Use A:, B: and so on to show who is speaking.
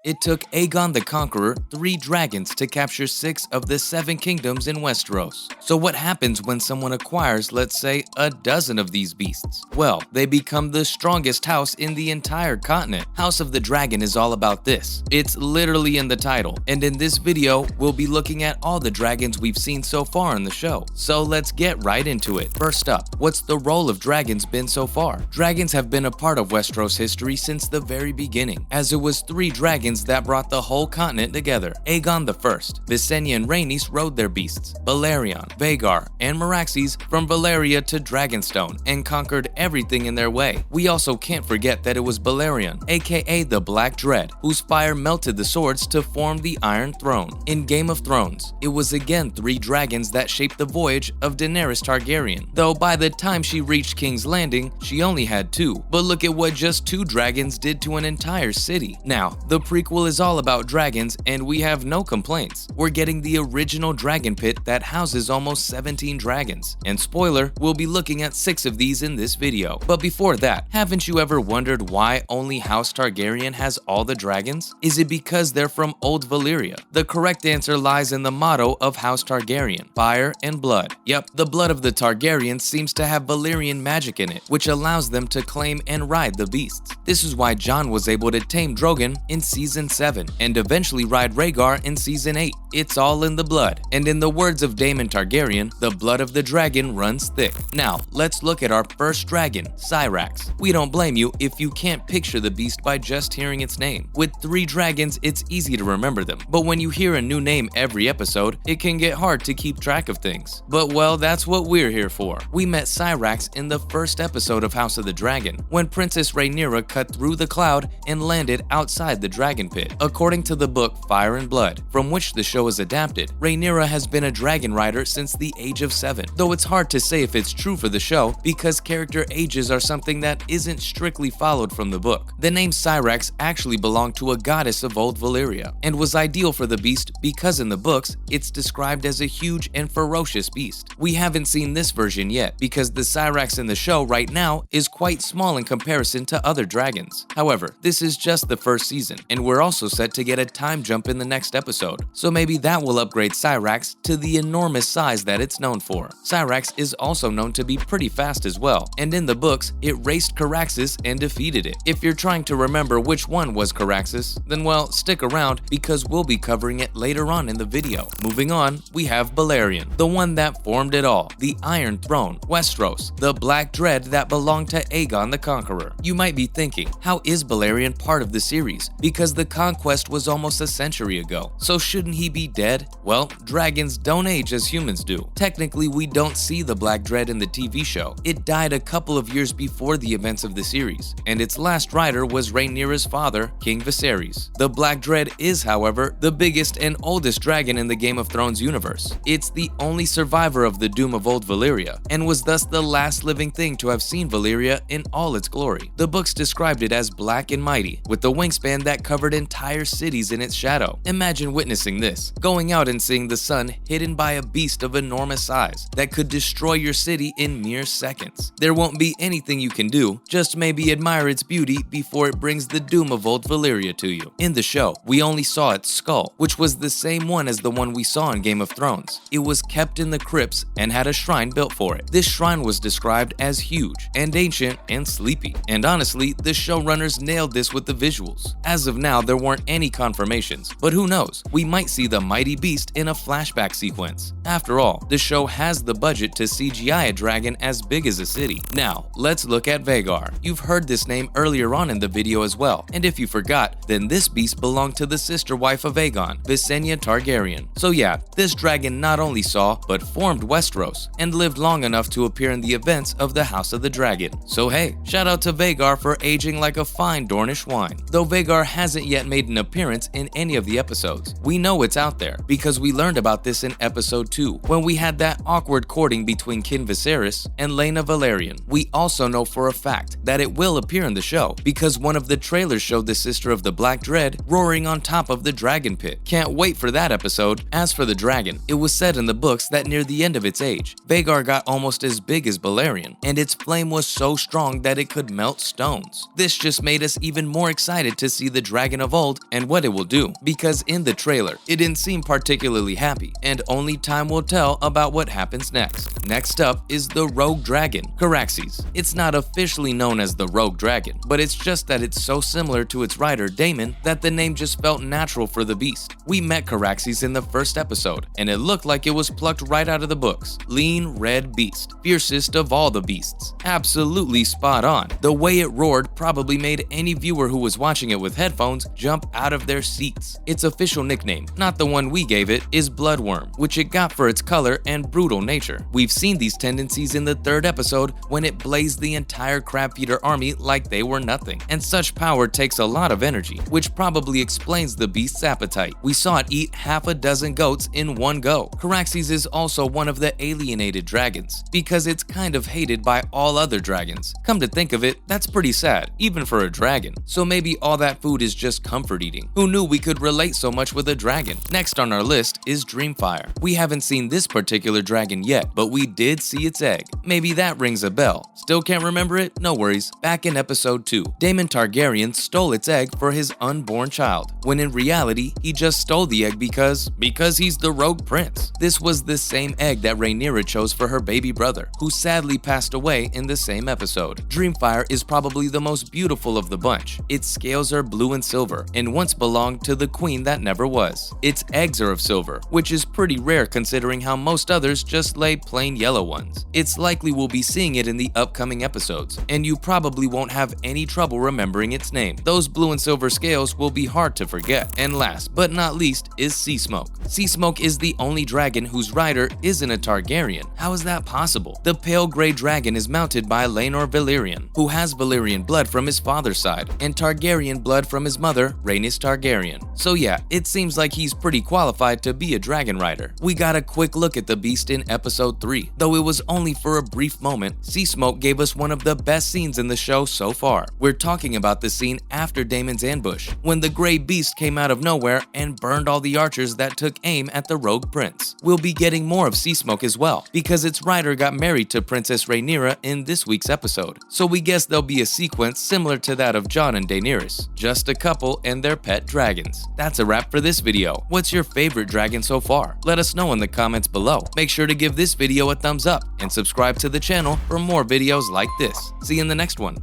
A: It took Aegon the Conqueror 3 dragons to capture 6 of the 7 kingdoms in Westeros. So what happens when someone acquires, let's say, a dozen of these beasts? Well, they become the strongest house in the entire continent. House of the Dragon is all about this. It's literally in the title, and in this video, we'll be looking at all the dragons we've seen so far in the show. So let's get right into it. First up, what's the role of dragons been so far? Dragons have been a part of Westeros history since the very beginning, as it was 3 dragons that brought the whole continent together. Aegon the First, Visenya and Rhaenys rode their beasts, Balerion, Vhagar, and Meraxes from Valyria to Dragonstone, and conquered everything in their way. We also can't forget that it was Balerion, aka the Black Dread, whose fire melted the swords to form the Iron Throne. In Game of Thrones, it was again 3 dragons that shaped the voyage of Daenerys Targaryen, though by the time she reached King's Landing, she only had 2. But look at what just 2 dragons did to an entire city. Now, the prequel is all about dragons, and we have no complaints. We're getting the original dragon pit that houses almost 17 dragons, and spoiler, we'll be looking at 6 of these in this video. But before that, haven't you ever wondered why only House Targaryen has all the dragons? Is it because they're from Old Valyria? The correct answer lies in the motto of House Targaryen: fire and blood. Yep, the blood of the Targaryens seems to have Valyrian magic in it, which allows them to claim and ride the beasts. This is why Jon was able to tame Drogon in Season 7, and eventually ride Rhaegar in Season 8. It's all in the blood. And in the words of Daemon Targaryen, the blood of the dragon runs thick. Now, let's look at our first dragon, Syrax. We don't blame you if you can't picture the beast by just hearing its name. With 3 dragons, it's easy to remember them, but when you hear a new name every episode, it can get hard to keep track of things. But well, that's what we're here for. We met Syrax in the first episode of House of the Dragon, when Princess Rhaenyra cut through the cloud and landed outside the dragon pit. According to the book Fire and Blood, from which the show is adapted, Rhaenyra has been a dragon rider since the age of 7, though it's hard to say if it's true for the show because character ages are something that isn't strictly followed from the book. The name Syrax actually belonged to a goddess of Old Valyria, and was ideal for the beast because in the books, it's described as a huge and ferocious beast. We haven't seen this version yet because the Syrax in the show right now is quite small in comparison to other dragons. However, this is just the first season, and we're also set to get a time jump in the next episode, so maybe that will upgrade Syrax to the enormous size that it's known for. Syrax is also known to be pretty fast as well, and in the books, it raced Caraxes and defeated it. If you're trying to remember which one was Caraxes, then well, stick around because we'll be covering it later on in the video. Moving on, we have Balerion, the one that formed it all, the Iron Throne, Westeros, the Black Dread that belonged to Aegon the Conqueror. You might be thinking, how is Balerion part of the series? Because the conquest was almost a century ago, so shouldn't he be dead? Well, dragons don't age as humans do. Technically, we don't see the Black Dread in the TV show. It died a couple of years before the events of the series, and its last rider was Rhaenyra's father, King Viserys. The Black Dread is, however, the biggest and oldest dragon in the Game of Thrones universe. It's the only survivor of the doom of Old Valyria, and was thus the last living thing to have seen Valyria in all its glory. The books described it as black and mighty, with a wingspan that covered entire cities in its shadow. Imagine witnessing this, going out and seeing the sun hidden by a beast of enormous size that could destroy your city in mere seconds. There won't be anything you can do, just maybe admire its beauty before it brings the doom of Old Valyria to you. In the show, we only saw its skull, which was the same one as the one we saw in Game of Thrones. It was kept in the crypts and had a shrine built for it. This shrine was described as huge and ancient and sleepy, and honestly, the showrunners nailed this with the visuals. As of now, there weren't any confirmations, but who knows, we might see the mighty beast in a flashback sequence. After all, the show has the budget to CGI a dragon as big as a city. Now, let's look at Vhagar. You've heard this name earlier on in the video as well, and if you forgot, then this beast belonged to the sister wife of Aegon, Visenya Targaryen. So yeah, this dragon not only saw, but formed Westeros, and lived long enough to appear in the events of the House of the Dragon. So hey, shout out to Vhagar for aging like a fine Dornish wine. Though Vhagar hasn't yet made an appearance in any of the episodes, we know it's out there, because we learned about this in episode 2, when we had that awkward courting between King Viserys and Laena Velaryon. We also know for a fact that it will appear in the show, because one of the trailers showed the sister of the Black Dread roaring on top of the dragon pit. Can't wait for that episode. As for the dragon, it was said in the books that near the end of its age, Vhagar got almost as big as Balerion, and its flame was so strong that it could melt stones. This just made us even more excited to see the dragon dragon of old and what it will do, because in the trailer, it didn't seem particularly happy, and only time will tell about what happens next. Next up is the Rogue Dragon, Caraxes. It's not officially known as the Rogue Dragon, but it's just that it's so similar to its rider, Daemon, that the name just felt natural for the beast. We met Caraxes in the first episode, and it looked like it was plucked right out of the books. Lean, red beast, fiercest of all the beasts. Absolutely spot on. The way it roared probably made any viewer who was watching it with headphones jump out of their seats. Its official nickname, not the one we gave it, is Bloodworm, which it got for its color and brutal nature. We've seen these tendencies in the third episode when it blazed the entire crab-feeder army like they were nothing. And such power takes a lot of energy, which probably explains the beast's appetite. We saw it eat half a dozen goats in one go. Caraxes is also one of the alienated dragons, because it's kind of hated by all other dragons. Come to think of it, that's pretty sad, even for a dragon. So maybe all that food is just comfort eating. Who knew we could relate so much with a dragon? Next on our list is Dreamfire. We haven't seen this particular dragon yet, but we did see its egg. Maybe that rings a bell. Still can't remember it? No worries. Back in episode 2, Daemon Targaryen stole its egg for his unborn child, when in reality, he just stole the egg because he's the rogue prince. This was the same egg that Rhaenyra chose for her baby brother, who sadly passed away in the same episode. Dreamfire is probably the most beautiful of the bunch. Its scales are blue and silver, and once belonged to the queen that never was. Its eggs are of silver, which is pretty rare considering how most others just lay plain yellow ones. It's likely we'll be seeing it in the upcoming episodes, and you probably won't have any trouble remembering its name. Those blue and silver scales will be hard to forget. And last but not least is Seasmoke. Seasmoke is the only dragon whose rider isn't a Targaryen. How is that possible? The pale gray dragon is mounted by Laenor Valyrian, who has Valyrian blood from his father's side, and Targaryen blood from his mother, Rhaenys Targaryen. So yeah, it seems like he's pretty qualified to be a dragon rider. We got a quick look at the beast in episode 3. Though it was only for a brief moment, Seasmoke gave us one of the best scenes in the show so far. We're talking about the scene after Daemon's ambush, when the gray beast came out of nowhere and burned all the archers that took aim at the rogue prince. We'll be getting more of Seasmoke as well, because its rider got married to Princess Rhaenyra in this week's episode. So we guess there'll be a sequence similar to that of Jon and Daenerys, just a couple and their pet dragons. That's a wrap for this video. What's your favorite dragon so far? Let us know in the comments below. Make sure to give this video a thumbs up and subscribe to the channel for more videos like this. See you in the next one.